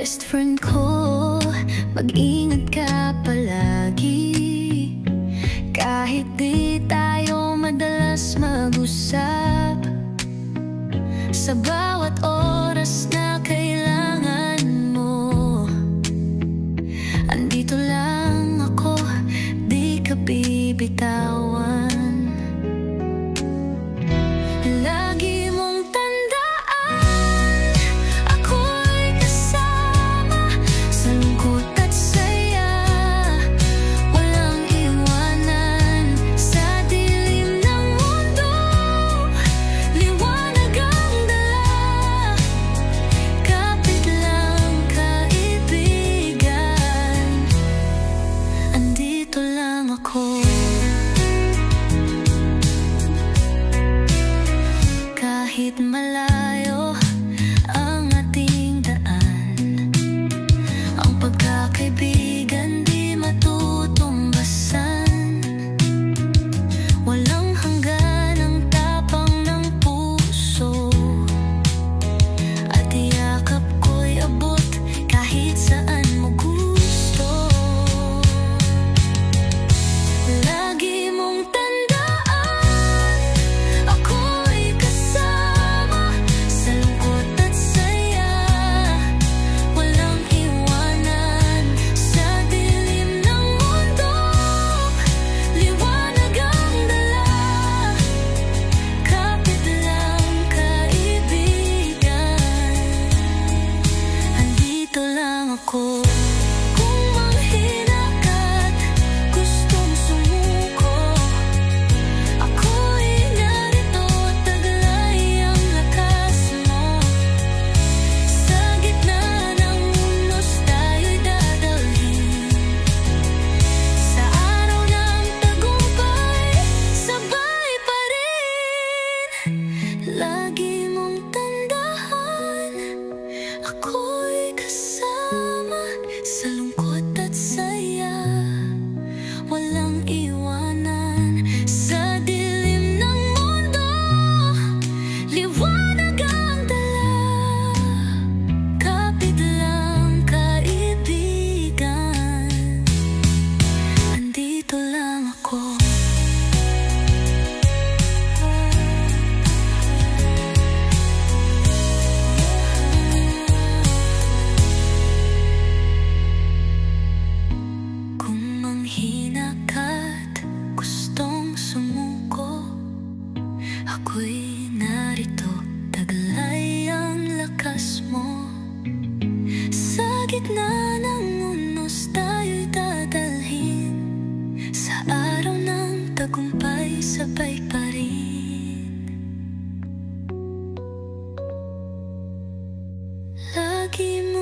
Best friend ko, mag-ingat ka palagi. Kahit di tayo madalas mag-usap, sa bawat oras na kailangan mo, andito lang ako, di ka bibitawan. Lagi mong tandaan, ako'y kasama sa lungkot at saya. Walang iwanan sa dilim ng mundo, liwanag ang dala. Kapit lang kaibigan, andito lang ako. Kahit malayo ang ating daan, ang pagkakaibigan di matutumbasan. Walang hanggan ang tapang ng puso, at iyakap ko'y abot kahit saan mo gusto. Lagi mong tandaan, ako'y kasama sa lungkot at saya. Walang iwanan sa dilim ng mundo, liwanag ang dala. Kapit lang kaibigan, andito lang ako. Kung manghina ka't gustong sumuko, ako'y narito, taglay ang lakas mo. Sa gitna ng unos tayo'y dadalhin, sa araw ng tagumpay, sabay pa rin. Lagi mong tandaan, ako'y kasama sa lungkot at saya. Walang iwanan sa dilim ng mundo, liwanag ang dala. Kapit lang kaibigan, andito lang ako. Kung manghina ka't gustong sumuko, ako'y narito, taglay ang lakas mo. Sa gitna ng unos tayo'y dadalhin, sa araw ng tagumpay, sabay pa rin. Lagi